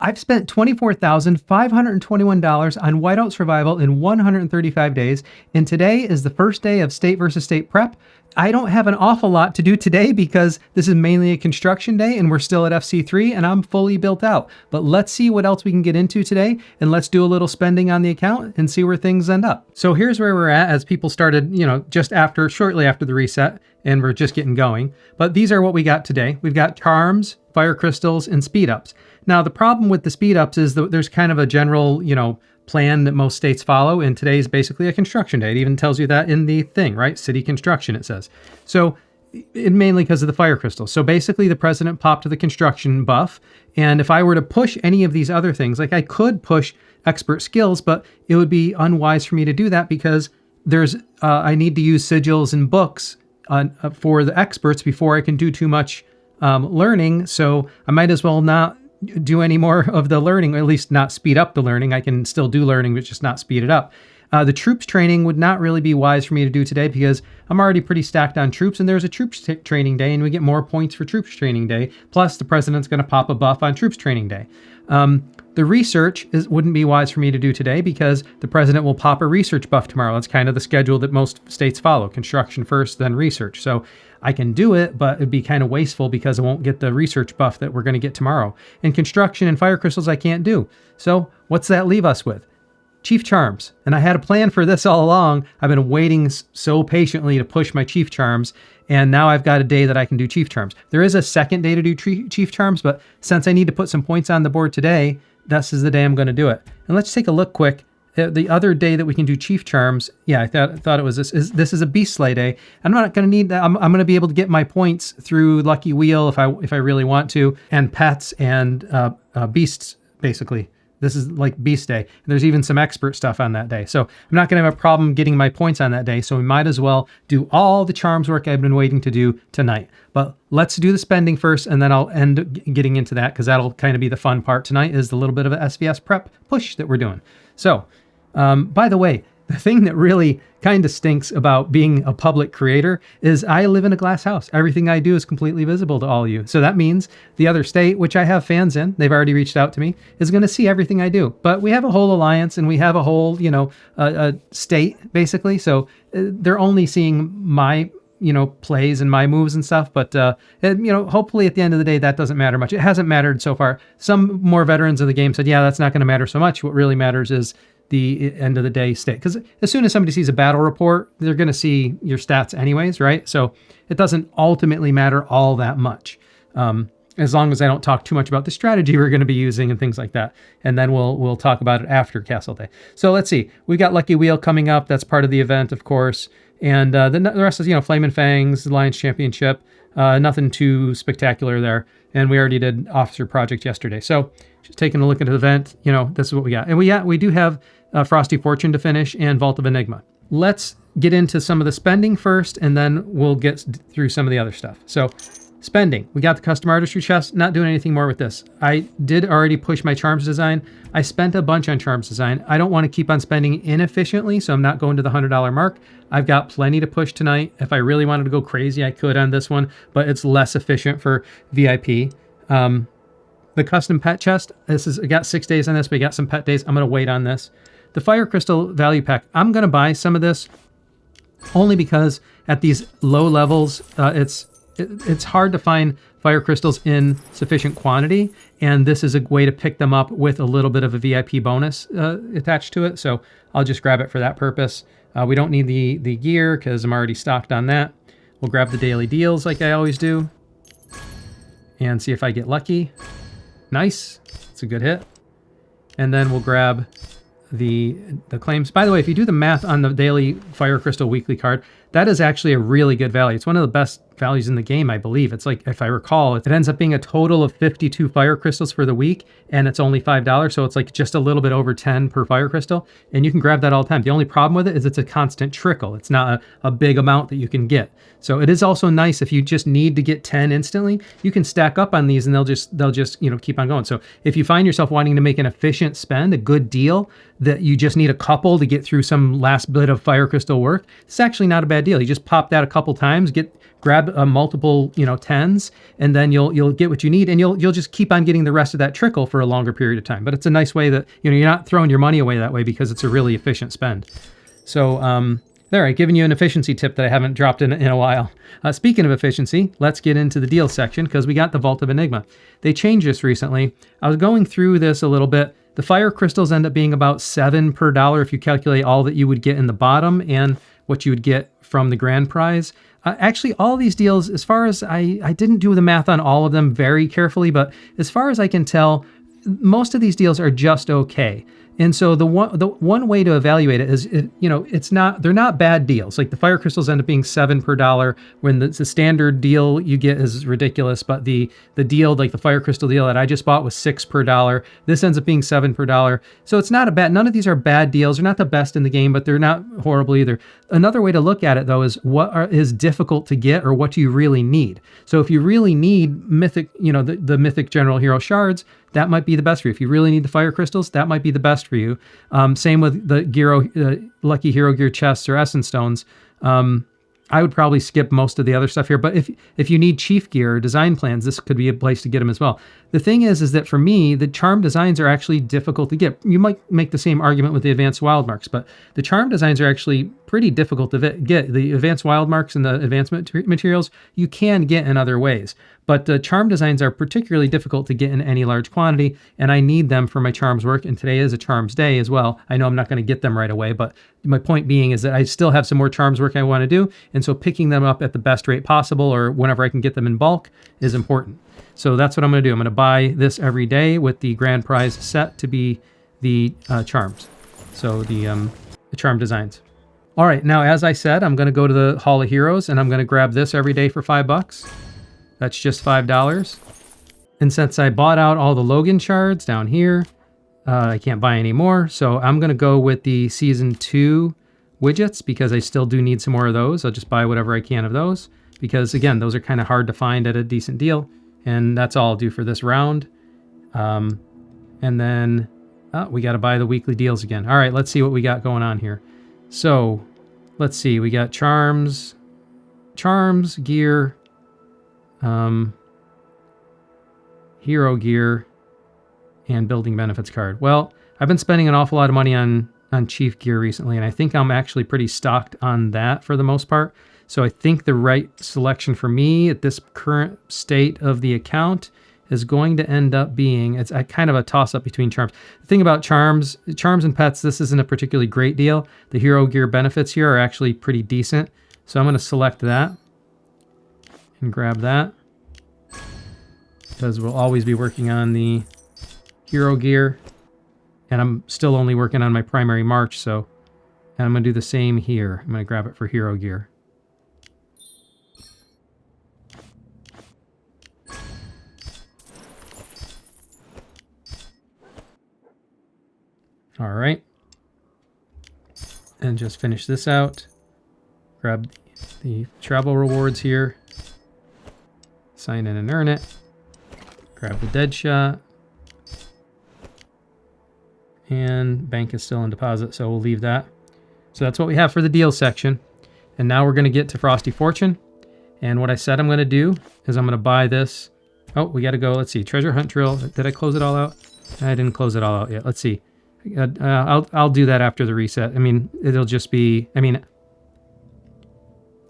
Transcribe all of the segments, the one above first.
I've spent $24,521 on Whiteout Survival in 135 days, and today is the first day of state versus state prep. I don't have an awful lot to do today because this is mainly a construction day and we're still at FC3 and I'm fully built out. But let's see what else we can get into today, and let's do a little spending on the account and see where things end up. So here's where we're at as people started, shortly after the reset, and we're just getting going. But these are what we got today. We've got charms, fire crystals, and speed ups. Now, the problem with the speed ups is that there's kind of a general, plan that most states follow, and today is basically a construction day. It even tells you that in the thing, right? City construction, it says. So mainly because of the fire crystals. So basically the president popped to the construction buff, and if I were to push any of these other things, like I could push expert skills, but it would be unwise for me to do that because I need to use sigils and books for the experts before I can do too much learning. So I might as well not do any more of the learning, or at least not speed up the learning. I can still do learning, but just not speed it up. The troops training would not really be wise for me to do today because I'm already pretty stacked on troops, and there's a troops training day, and we get more points for troops training day. Plus, the president's going to pop a buff on troops training day. The research wouldn't be wise for me to do today because the president will pop a research buff tomorrow. That's kind of the schedule that most states follow: construction first, then research. So I can do it, but it'd be kind of wasteful because I won't get the research buff that we're going to get tomorrow. And construction and fire crystals I can't do. So what's that leave us with? Chief Charms. And I had a plan for this all along. I've been waiting so patiently to push my Chief Charms, and now I've got a day that I can do Chief Charms. There is a second day to do Chief Charms, but since I need to put some points on the board today, this is the day I'm going to do it. And let's take a look quick. The other day that we can do Chief Charms, I thought it was this. This is a Beast Slay day. I'm not going to need that. I'm going to be able to get my points through Lucky Wheel if I really want to, and pets and beasts, basically. This is like Beast Day. There's even some expert stuff on that day. So I'm not going to have a problem getting my points on that day. So we might as well do all the charms work I've been waiting to do tonight. But let's do the spending first, and then I'll end getting into that because that'll kind of be the fun part tonight, is the little bit of a SvS prep push that we're doing. So, by the way, the thing that really kind of stinks about being a public creator is I live in a glass house. Everything I do is completely visible to all of you. So that means the other state, which I have fans in, they've already reached out to me, is going to see everything I do. But we have a whole alliance and we have a whole, state basically. So they're only seeing my, plays and my moves and stuff. But, hopefully at the end of the day, that doesn't matter much. It hasn't mattered so far. Some more veterans of the game said, yeah, that's not going to matter so much. What really matters is the end of the day state, because as soon as somebody sees a battle report, they're going to see your stats anyways, right? So it doesn't ultimately matter all that much, as long as I don't talk too much about the strategy we're going to be using and things like that. And then we'll talk about it after Castle Day. So let's see. We've got Lucky Wheel coming up. That's part of the event, of course. And the rest is, Flame and Fangs, Alliance Championship. Nothing too spectacular there. And we already did Officer Project yesterday. So just taking a look at the event, this is what we got. And we do have Frosty Fortune to finish and Vault of Enigma. Let's get into some of the spending first, and then we'll get through some of the other stuff. So spending, we got the custom artistry chest, not doing anything more with this. I did already push my charms design. I spent a bunch on charms design. I don't want to keep on spending inefficiently, so I'm not going to the $100 mark. I've got plenty to push tonight. If I really wanted to go crazy, I could on this one, but it's less efficient for VIP. The custom pet chest, I got 6 days on this, but I got some pet days. I'm going to wait on this. The Fire Crystal Value Pack, I'm going to buy some of this only because at these low levels, it's hard to find fire crystals in sufficient quantity, and this is a way to pick them up with a little bit of a VIP bonus attached to it, so I'll just grab it for that purpose. We don't need the gear because I'm already stocked on that. We'll grab the daily deals like I always do and see if I get lucky. Nice. It's a good hit. And then we'll grab the claims. By the way, if you do the math on the daily Fire Crystal weekly card, that is actually a really good value. It's one of the best values in the game, I believe. It's like, if I recall, it ends up being a total of 52 fire crystals for the week, and it's only $5, so it's like just a little bit over 10 per fire crystal, and you can grab that all the time. The only problem with it is it's a constant trickle. It's not a big amount that you can get. So it is also nice if you just need to get 10 instantly, you can stack up on these and they'll just keep on going. So if you find yourself wanting to make an efficient spend, a good deal, that you just need a couple to get through some last bit of fire crystal work, it's actually not a bad bad deal. You just pop that a couple times, grab multiple, 10s, and then you'll get what you need, and you'll just keep on getting the rest of that trickle for a longer period of time. But it's a nice way that, you're not throwing your money away that way, because it's a really efficient spend. So there, I've given you an efficiency tip that I haven't dropped in a while. Speaking of efficiency, let's get into the deal section, because we got the Vault of Enigma. They changed this recently. I was going through this a little bit. The fire crystals end up being about 7 per dollar if you calculate all that you would get in the bottom and what you would get from the grand prize. Actually, all these deals, as far as I didn't do the math on all of them very carefully, but as far as I can tell, most of these deals are just okay. And so the one way to evaluate it is, they're not bad deals. Like the fire crystals end up being 7 per dollar, when the standard deal you get is ridiculous. But the deal, like the fire crystal deal that I just bought, was 6 per dollar. This ends up being 7 per dollar. So it's not none of these are bad deals. They're not the best in the game, but they're not horrible either. Another way to look at it though is what is difficult to get, or what do you really need? So if you really need mythic, the mythic general hero shards, that might be the best for you. If you really need the fire crystals, that might be the best for you. Same with the lucky hero gear chests or essence stones. I would probably skip most of the other stuff here, but if you need chief gear or design plans, this could be a place to get them as well. The thing is that for me, the charm designs are actually difficult to get. You might make the same argument with the advanced wild marks, but the charm designs are actually pretty difficult to get. The advanced wild marks and the advanced materials you can get in other ways, but the charm designs are particularly difficult to get in any large quantity, and I need them for my charms work, and today is a charms day as well. I know I'm not going to get them right away, but my point being is that I still have some more charms work I want to do, and so picking them up at the best rate possible, or whenever I can get them in bulk, is important. So that's what I'm going to do. I'm going to buy this every day with the grand prize set to be the charms. So the charm designs. All right, now as I said, I'm going to go to the Hall of Heroes, and I'm going to grab this every day for $5. That's just $5. And since I bought out all the Logan shards down here, I can't buy any more. So I'm going to go with the Season 2 widgets, because I still do need some more of those. I'll just buy whatever I can of those, because again, those are kind of hard to find at a decent deal. And that's all I'll do for this round. And then we got to buy the weekly deals again. All right, let's see what we got going on here. So let's see, we got charms, gear, hero gear, and building benefits card. Well, I've been spending an awful lot of money on chief gear recently, and I think I'm actually pretty stocked on that for the most part. So I think the right selection for me at this current state of the account is going to end up being, it's a kind of a toss-up between charms. The thing about charms and pets, this isn't a particularly great deal. The hero gear benefits here are actually pretty decent. So I'm going to select that and grab that, because we'll always be working on the hero gear, and I'm still only working on my primary march, so, and I'm going to do the same here. I'm going to grab it for hero gear. All right, and just finish this out. Grab the travel rewards here. Sign in and earn it. Grab the dead shot. And bank is still in deposit, so we'll leave that. So that's what we have for the deal section. And now we're going to get to Frosty Fortune. And what I said I'm going to do is I'm going to buy this. Oh, we got to go. Let's see. Treasure hunt drill. Did I close it all out? I didn't close it all out yet. Let's see. I'll do that after the reset. I mean, it'll just be,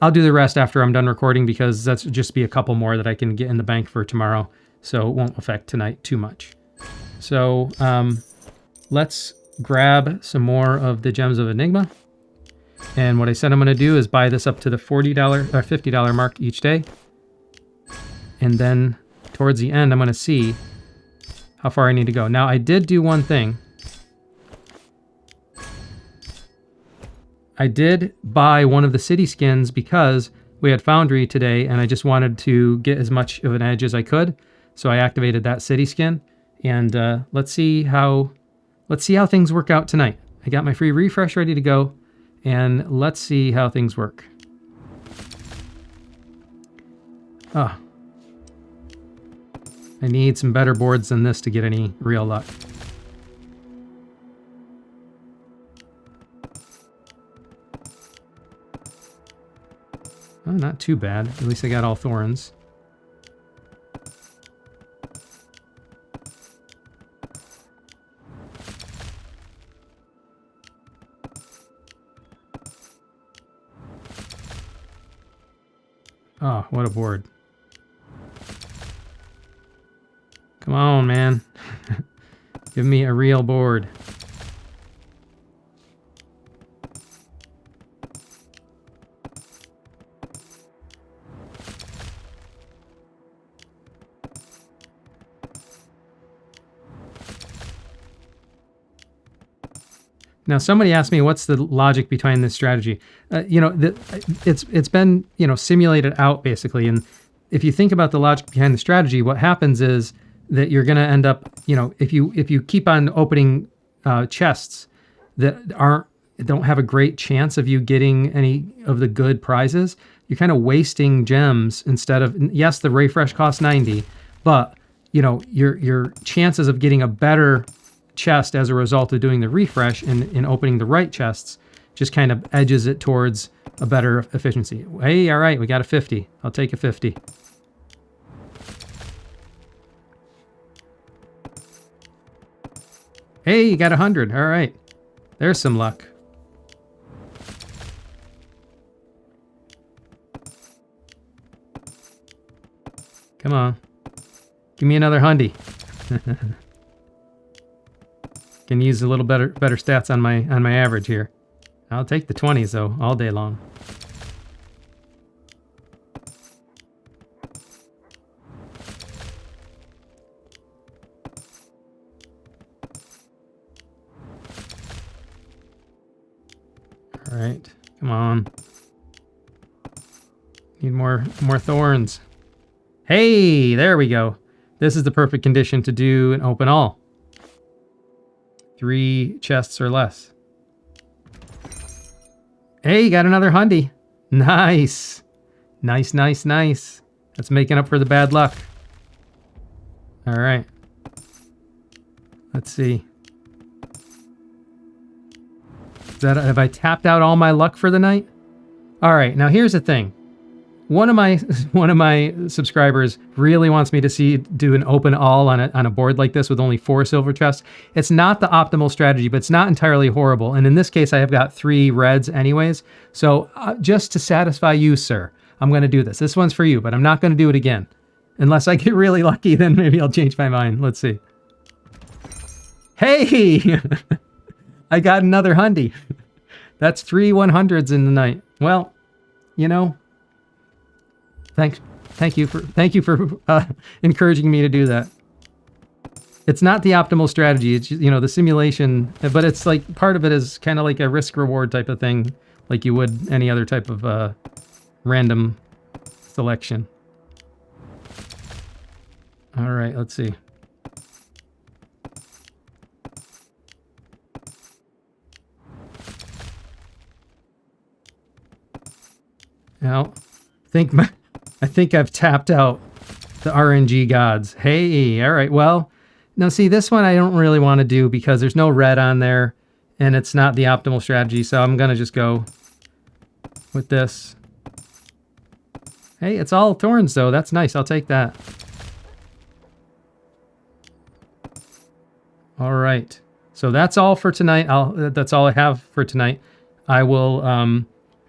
I'll do the rest after I'm done recording, because that's just be a couple more that I can get in the bank for tomorrow. So it won't affect tonight too much. So let's grab some more of the Gems of Enigma. And what I said I'm going to do is buy this up to the $40 or $50 mark each day. And then towards the end, I'm going to see how far I need to go. Now, I did do one thing. I did buy one of the city skins because we had Foundry today, and I just wanted to get as much of an edge as I could. So I activated that city skin, and let's see how things work out tonight. I got my free refresh ready to go, and let's see how things work. I need some better boards than this to get any real luck. Oh, not too bad. At least I got all thorns. Oh, what a board. Come on, man. Give me a real board. Now, somebody asked me, what's the logic behind this strategy? It's been, simulated out basically. And if you think about the logic behind the strategy, what happens is that you're going to end up, if you keep on opening chests that don't have a great chance of you getting any of the good prizes, you're kind of wasting gems instead of, yes, the refresh costs 90, but your chances of getting a better chest as a result of doing the refresh and opening the right chests just kind of edges it towards a better efficiency. Hey, all right, we got a 50. I'll take a 50. Hey, you got 100. All right. There's some luck. Come on. Give me another 100. Can use a little better stats on my average here. I'll take the 20s though all day long. All right, come on. Need more thorns. Hey, there we go. This is the perfect condition to do an open all. 3 chests or less. Hey, you got another 100. Nice. Nice, nice, nice. That's making up for the bad luck. All right. Let's see. Have I tapped out all my luck for the night? All right, now here's the thing. One of my subscribers really wants me to do an open all on a board like this with only 4 silver chests. It's not the optimal strategy, but it's not entirely horrible. And in this case, I have got 3 reds anyways. So just to satisfy you, sir, I'm going to do this. This one's for you, but I'm not going to do it again. Unless I get really lucky, then maybe I'll change my mind. Let's see. Hey! I got another 100. That's 3 100s in the night. Well, Thank you for encouraging me to do that. It's not the optimal strategy. It's the simulation, but it's like part of it is kind of like a risk reward type of thing, like you would any other type of random selection. All right, let's see. Now, I think I've tapped out the RNG gods. Hey, all right. Well, now see, this one I don't really want to do because there's no red on there and it's not the optimal strategy. So I'm going to just go with this. Hey, it's all thorns though. That's nice. I'll take that. All right. So that's all for tonight. That's all I have for tonight. I will,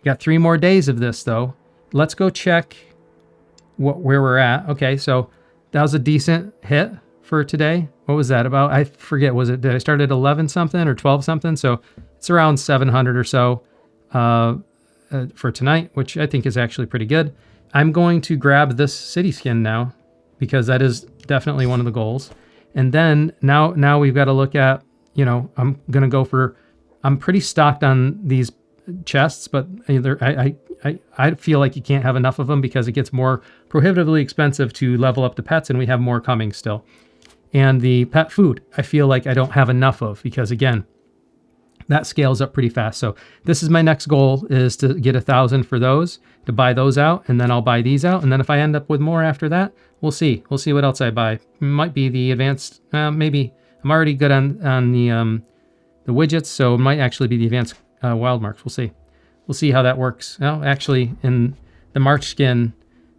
got 3 more days of this though. Let's go check where we're at. Okay, so that was a decent hit for today. What was that about? I forget. Did I start at 11 something or 12 something? So it's around 700 or so for tonight, which I think is actually pretty good. I'm going to grab this city skin now because that is definitely one of the goals. And then now we've got to look at, I'm going to go for, I'm pretty stocked on these chests, but I feel like you can't have enough of them because it gets more prohibitively expensive to level up the pets, and we have more coming still. And the pet food, I feel like I don't have enough of because, again, that scales up pretty fast. So this is my next goal, is to get 1,000 for those, to buy those out, and then I'll buy these out. And then if I end up with more after that, we'll see. We'll see what else I buy. Might be the advanced, maybe. I'm already good on the widgets, so it might actually be the advanced wild marks. We'll see. We'll see how that works. Well, actually, in the March skin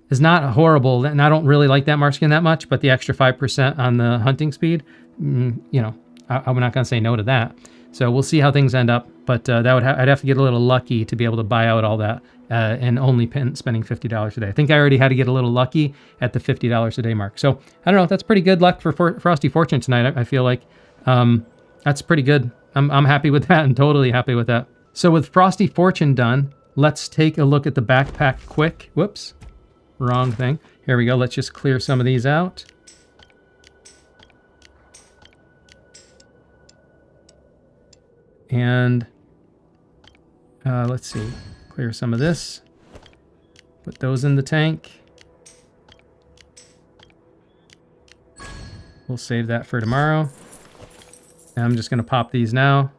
is not horrible, and I don't really like that March skin that much, but the extra 5% on the hunting speed, you know, I'm not going to say no to that. So we'll see how things end up, but I'd have to get a little lucky to be able to buy out all that and only spending $50 a day. I think I already had to get a little lucky at the $50 a day mark. So I don't know, that's pretty good luck for Frosty Fortune tonight. I feel like that's pretty good. I'm happy with that and totally happy with that. So with Frosty Fortune done, let's take a look at the backpack quick. Whoops. Wrong thing. Here we go. Let's just clear some of these out. And let's see. Clear some of this. Put those in the tank. We'll save that for tomorrow. And I'm just going to pop these now.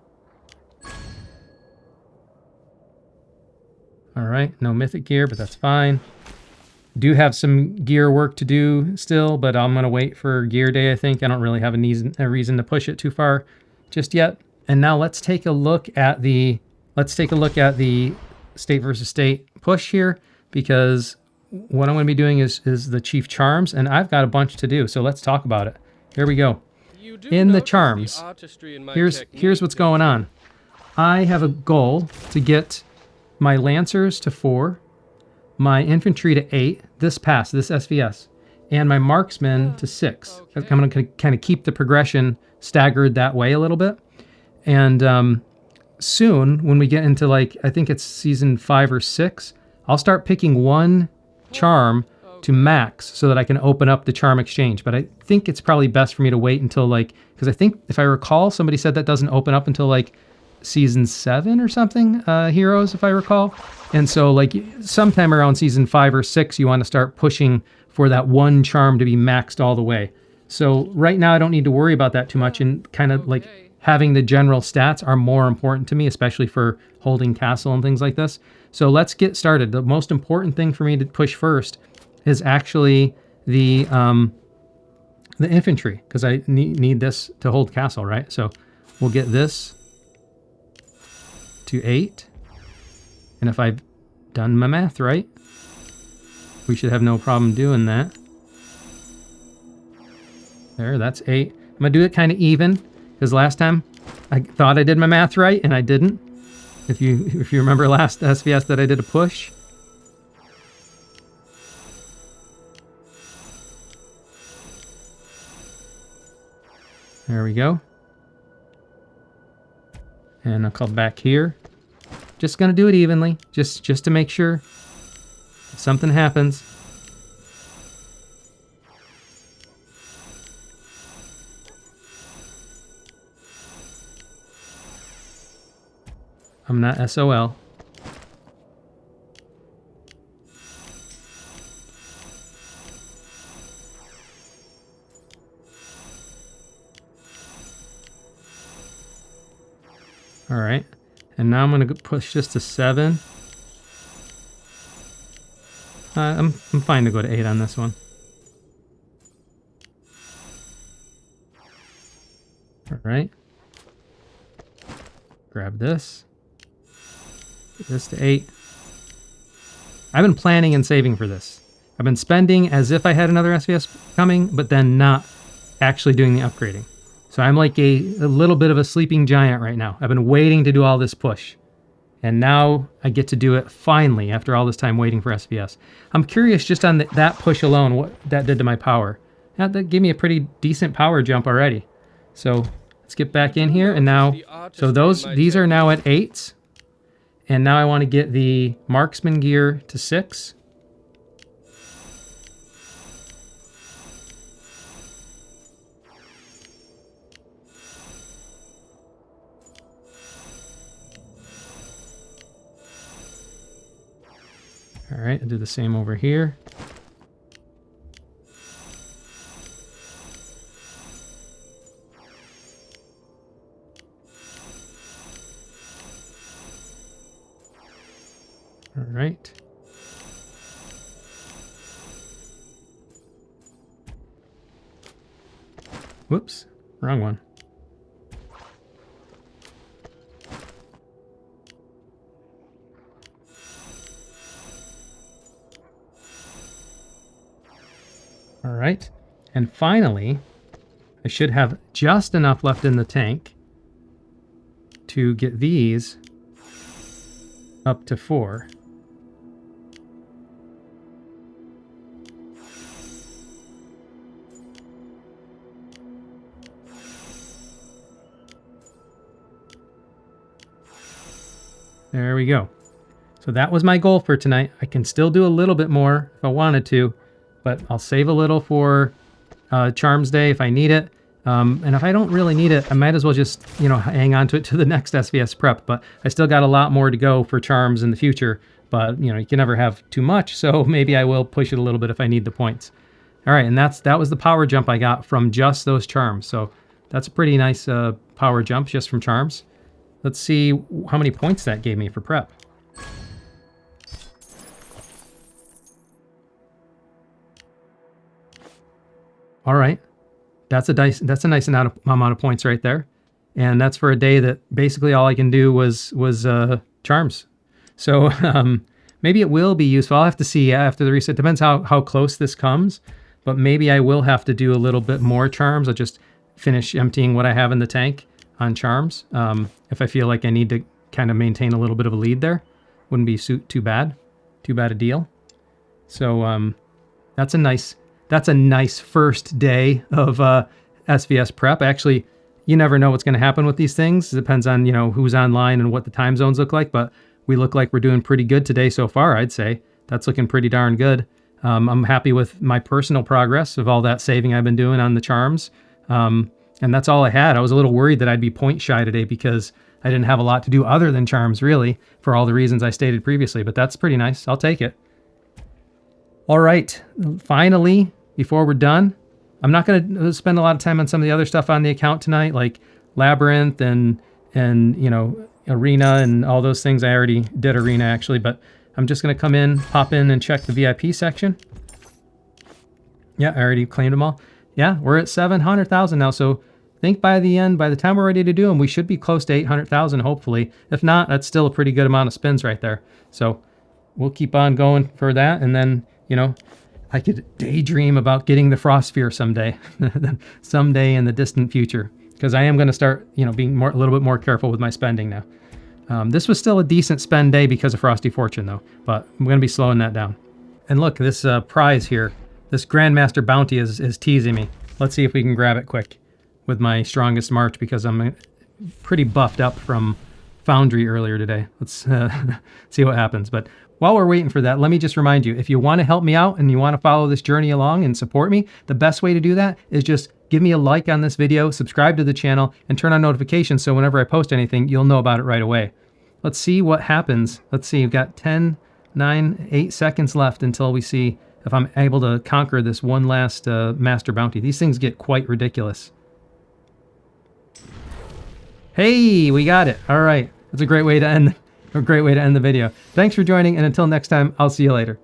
All right. No mythic gear, but that's fine. Do have some gear work to do still, but I'm going to wait for gear day, I think. I don't really have a reason to push it too far just yet. And now let's take a look at the state versus state push here, because what I'm going to be doing is the chief charms, and I've got a bunch to do. So let's talk about it. Here we go. In the charms, here's what's going on. I have a goal to get my lancers to 4, my infantry to 8, this SvS, and my marksmen to 6. Okay. I'm going to kind of keep the progression staggered that way a little bit. And soon, when we get into, like, I think it's season 5 or 6, I'll start picking one charm to max so that I can open up the charm exchange. But I think it's probably best for me to wait until, like, because I think if I recall, somebody said that doesn't open up until like season 7 or something, heroes, if I recall. And so, like, sometime around season 5 or 6, you want to start pushing for that one charm to be maxed all the way. So right now I don't need to worry about that too much, and kind of like having the general stats are more important to me, especially for holding castle and things like this. So let's get started. The most important thing for me to push first is actually the infantry, because I need this to hold castle, right? So we'll get this to 8. And if I've done my math right, we should have no problem doing that. There, that's 8. I'm going to do it kind of even, because last time I thought I did my math right, and I didn't. If you remember last SvS that I did a push. There we go. And I'll come back here. Just gonna do it evenly, just to make sure if something happens. I'm not SOL. All right, and now I'm going to push this to 7. I'm fine to go to 8 on this one. All right. Grab this. Get this to 8. I've been planning and saving for this. I've been spending as if I had another SvS coming, but then not actually doing the upgrading. So I'm like a little bit of a sleeping giant right now. I've been waiting to do all this push. And now I get to do it finally after all this time waiting for SvS. I'm curious just on that push alone what that did to my power. That gave me a pretty decent power jump already. So let's get back in here. And now, so these are now at 8s. And now I want to get the marksman gear to 6. All right, I'll do the same over here. All right. Whoops, wrong one. All right. And finally, I should have just enough left in the tank to get these up to 4. There we go. So that was my goal for tonight. I can still do a little bit more if I wanted to, but I'll save a little for Charms Day if I need it. And if I don't really need it, I might as well just, hang on to it to the next SvS prep. But I still got a lot more to go for Charms in the future. But, you can never have too much. So maybe I will push it a little bit if I need the points. All right, and that was the power jump I got from just those Charms. So that's a pretty nice power jump just from Charms. Let's see how many points that gave me for prep. All right, that's a nice amount of points right there, and that's for a day that basically all I can do was Charms. So maybe it will be useful. I'll have to see after the reset. Depends how close this comes, but maybe I will have to do a little bit more Charms. I'll just finish emptying what I have in the tank on Charms. If I feel like I need to kind of maintain a little bit of a lead there, wouldn't be too bad a deal. So that's a nice first day of SvS prep. Actually, you never know what's going to happen with these things. It depends on who's online and what the time zones look like. But we look like we're doing pretty good today so far. I'd say that's looking pretty darn good. I'm happy with my personal progress of all that saving I've been doing on the Charms. And that's all I had. I was a little worried that I'd be point shy today because I didn't have a lot to do other than Charms, really, for all the reasons I stated previously. But that's pretty nice. I'll take it. All right. Finally, before we're done, I'm not going to spend a lot of time on some of the other stuff on the account tonight, like Labyrinth and Arena and all those things. I already did Arena, actually. But I'm just going to come in, pop in, and check the VIP section. Yeah, I already claimed them all. Yeah, we're at 700,000 now, so I think by the time we're ready to do them, we should be close to 800,000, hopefully. If not, that's still a pretty good amount of spins right there. So we'll keep on going for that, and then, I could daydream about getting the Frost Sphere someday, someday in the distant future, because I am going to start, being a little bit more careful with my spending now. This was still a decent spend day because of Frosty Fortune, though, but I'm going to be slowing that down. And look, this prize here, this Grandmaster Bounty is teasing me. Let's see if we can grab it quick with my strongest march because I'm pretty buffed up from Foundry earlier today. Let's see what happens. But while we're waiting for that, let me just remind you, if you want to help me out and you want to follow this journey along and support me, the best way to do that is just give me a like on this video, subscribe to the channel, and turn on notifications so whenever I post anything, you'll know about it right away. Let's see what happens. Let's see, we've got 10, 9, 8 seconds left until we see if I'm able to conquer this one last Master Bounty. These things get quite ridiculous. Hey, we got it. All right. That's a great way to end the video. Thanks for joining, and until next time, I'll see you later.